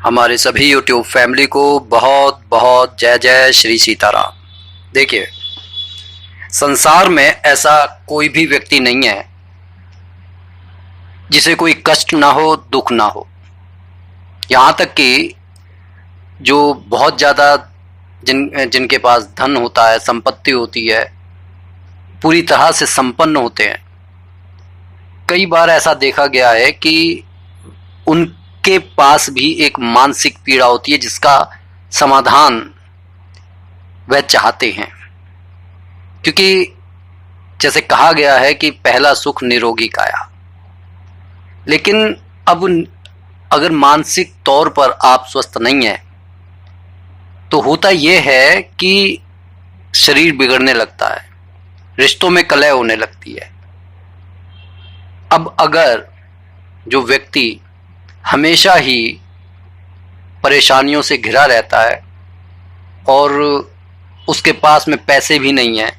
हमारे सभी YouTube family को बहुत बहुत जय जय श्री सीताराम। देखिए, संसार में ऐसा कोई भी व्यक्ति नहीं है जिसे कोई कष्ट ना हो, दुख ना हो। यहाँ तक कि जो बहुत ज़्यादा जिनके पास धन होता है, संपत्ति होती है, पूरी तरह से संपन्न होते हैं, कई बार ऐसा देखा गया है कि उनके पास भी एक मानसिक पीड़ा होती है जिसका समाधान वह चाहते हैं। क्योंकि जैसे कहा गया है कि पहला सुख निरोगी काया। लेकिन अब अगर मानसिक तौर पर आप स्वस्थ नहीं हैं तो होता यह है कि शरीर बिगड़ने लगता है, रिश्तों में कलह होने लगती है। अब अगर जो व्यक्ति हमेशा ही परेशानियों से घिरा रहता है और उसके पास में पैसे भी नहीं हैं,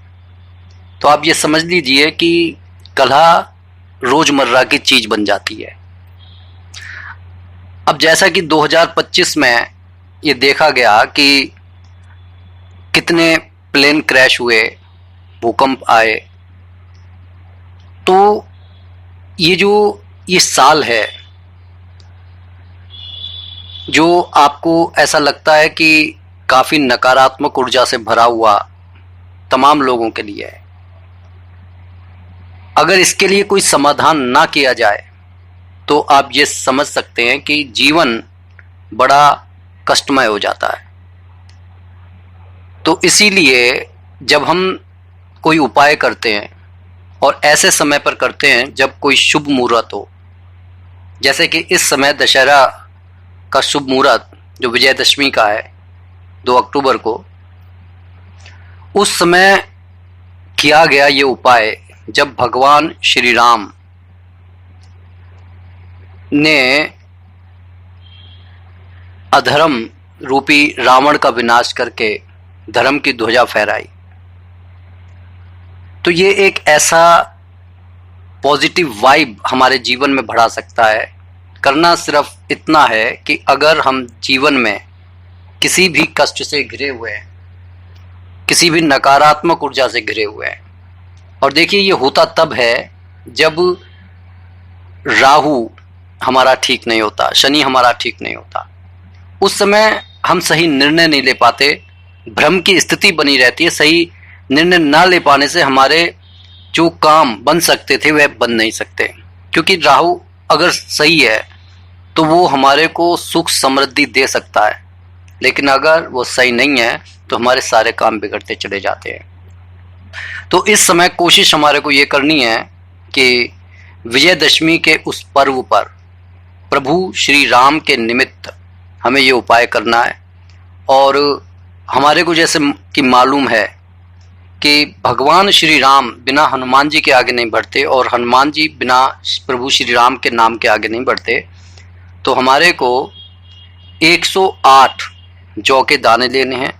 तो आप ये समझ लीजिए कि कलह रोजमर्रा की चीज बन जाती है। अब जैसा कि 2025 में ये देखा गया कि कितने प्लेन क्रैश हुए, भूकंप आए, तो ये साल है जो आपको ऐसा लगता है कि काफी नकारात्मक ऊर्जा से भरा हुआ तमाम लोगों के लिए है। अगर इसके लिए कोई समाधान ना किया जाए तो आप ये समझ सकते हैं कि जीवन बड़ा कष्टमय हो जाता है। तो इसीलिए जब हम कोई उपाय करते हैं और ऐसे समय पर करते हैं जब कोई शुभ मुहूर्त हो, जैसे कि इस समय दशहरा का शुभ मुहूर्त जो विजयदशमी का है 2 अक्टूबर को, उस समय किया गया ये उपाय जब भगवान श्री राम ने अधर्म रूपी रावण का विनाश करके धर्म की ध्वजा फहराई। तो ये एक ऐसा पॉजिटिव वाइब हमारे जीवन में बढ़ा सकता है। करना सिर्फ इतना है कि अगर हम जीवन में किसी भी कष्ट से घिरे हुए हैं, किसी भी नकारात्मक ऊर्जा से घिरे हुए हैं, और देखिए ये होता तब है जब राहु हमारा ठीक नहीं होता, शनि हमारा ठीक नहीं होता। उस समय हम सही निर्णय नहीं ले पाते, भ्रम की स्थिति बनी रहती है। सही निर्णय ना ले पाने से हमारे जो काम बन सकते थे वह बन नहीं सकते, क्योंकि राहु अगर सही है तो वो हमारे को सुख समृद्धि दे सकता है, लेकिन अगर वो सही नहीं है तो हमारे सारे काम बिगड़ते चले जाते हैं। तो इस समय कोशिश हमारे को ये करनी है कि विजयदशमी के उस पर्व पर प्रभु श्री राम के निमित्त हमें ये उपाय करना है। और हमारे को जैसे कि मालूम है कि भगवान श्री राम बिना हनुमान जी के आगे नहीं बढ़ते और हनुमान जी बिना प्रभु श्री राम के नाम के आगे नहीं बढ़ते। तो हमारे को 108 जौ के दाने लेने हैं,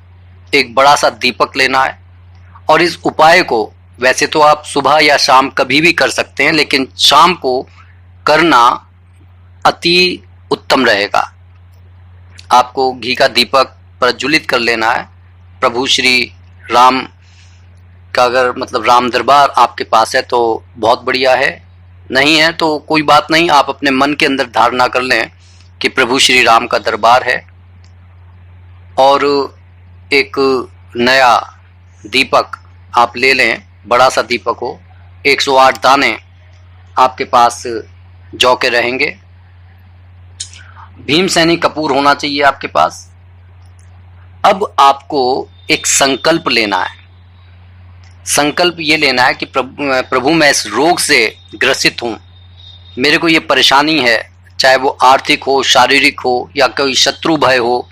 एक बड़ा सा दीपक लेना है, और इस उपाय को वैसे तो आप सुबह या शाम कभी भी कर सकते हैं, लेकिन शाम को करना अति उत्तम रहेगा। आपको घी का दीपक प्रज्वलित कर लेना है। प्रभु श्री राम का अगर राम दरबार आपके पास है तो बहुत बढ़िया है, नहीं है तो कोई बात नहीं, आप अपने मन के अंदर धारणा कर लें कि प्रभु श्री राम का दरबार है। और एक नया दीपक आप ले लें, बड़ा सा दीपक हो, 108 दाने आपके पास जौ के रहेंगे। भीमसेनी कपूर होना चाहिए आपके पास। अब आपको एक संकल्प लेना है। संकल्प ये लेना है कि प्रभु मैं इस रोग से ग्रसित हूँ, मेरे को ये परेशानी है, चाहे वो आर्थिक हो, शारीरिक हो या कोई शत्रु भय हो।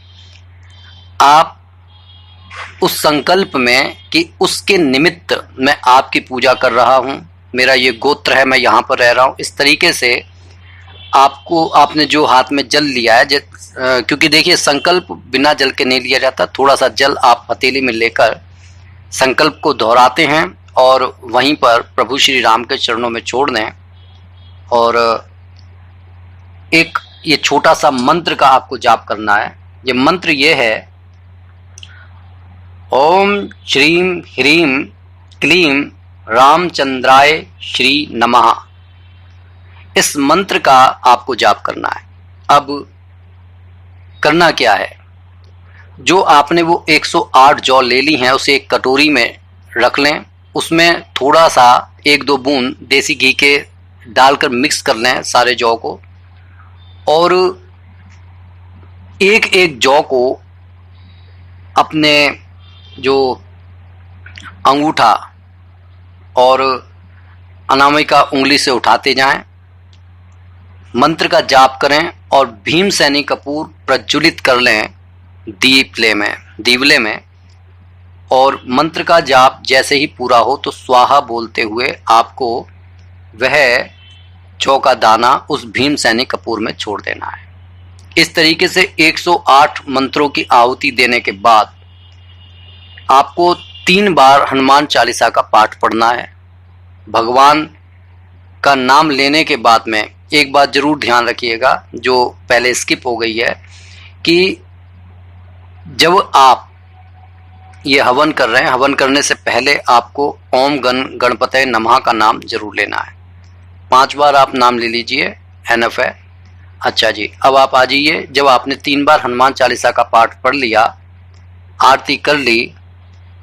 आप उस संकल्प में कि उसके निमित्त मैं आपकी पूजा कर रहा हूँ, मेरा ये गोत्र है, मैं यहाँ पर रह रहा हूँ, इस तरीके से आपने जो हाथ में जल लिया है, क्योंकि देखिए संकल्प बिना जल के नहीं लिया जाता। थोड़ा सा जल आप हथेली में लेकर संकल्प को दोहराते हैं और वहीं पर प्रभु श्री राम के चरणों में छोड़ दें। और एक ये छोटा सा मंत्र का आपको जाप करना है। ये मंत्र ये है, ओम श्रीम ह्रीम क्लीम रामचंद्राय श्री नमः। इस मंत्र का आपको जाप करना है। अब करना क्या है, जो आपने वो 108 जौ ले ली हैं उसे एक कटोरी में रख लें। उसमें थोड़ा सा 1-2 बूंद देसी घी के डालकर मिक्स कर लें सारे जौ को, और एक एक जौ को अपने जो अंगूठा और अनामिका उंगली से उठाते जाएं, मंत्र का जाप करें और भीमसेनी कपूर प्रज्वलित कर लें दीवले में। और मंत्र का जाप जैसे ही पूरा हो तो स्वाहा बोलते हुए आपको वह जौ का दाना उस भीमसेनी कपूर में छोड़ देना है। इस तरीके से 108 मंत्रों की आहुति देने के बाद आपको 3 बार हनुमान चालीसा का पाठ पढ़ना है। भगवान का नाम लेने के बाद में एक बात जरूर ध्यान रखिएगा जो पहले स्किप हो गई है, कि जब आप ये हवन कर रहे हैं, हवन करने से पहले आपको ओम गणपतये नमः का नाम जरूर लेना है। 5 बार आप नाम ले लीजिए, एनफ है। अच्छा जी, अब आप आ जाइए। जब आपने 3 बार हनुमान चालीसा का पाठ पढ़ लिया, आरती कर ली,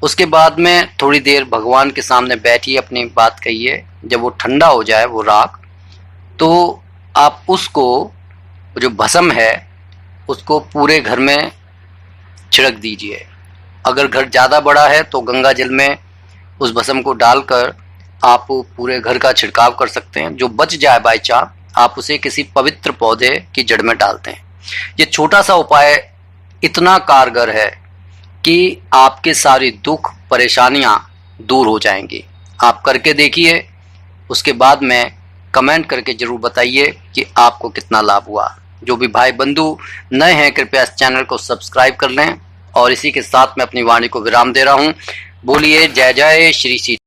उसके बाद में थोड़ी देर भगवान के सामने बैठिए, अपनी बात कहिए। जब वो ठंडा हो जाए वो राख, तो आप उसको जो भस्म है उसको पूरे घर में छिड़क दीजिए। अगर घर ज़्यादा बड़ा है तो गंगा जल में उस भस्म को डालकर आप पूरे घर का छिड़काव कर सकते हैं। जो बच जाए बाय चांस, आप उसे किसी पवित्र पौधे की जड़ में डालते हैं। ये छोटा सा उपाय इतना कारगर है कि आपके सारी दुख परेशानियां दूर हो जाएंगी। आप करके देखिए, उसके बाद में कमेंट करके जरूर बताइए कि आपको कितना लाभ हुआ। जो भी भाई बंधु नए हैं कृपया इस चैनल को सब्सक्राइब कर लें। और इसी के साथ मैं अपनी वाणी को विराम दे रहा हूँ। बोलिए जय जय श्री सीता।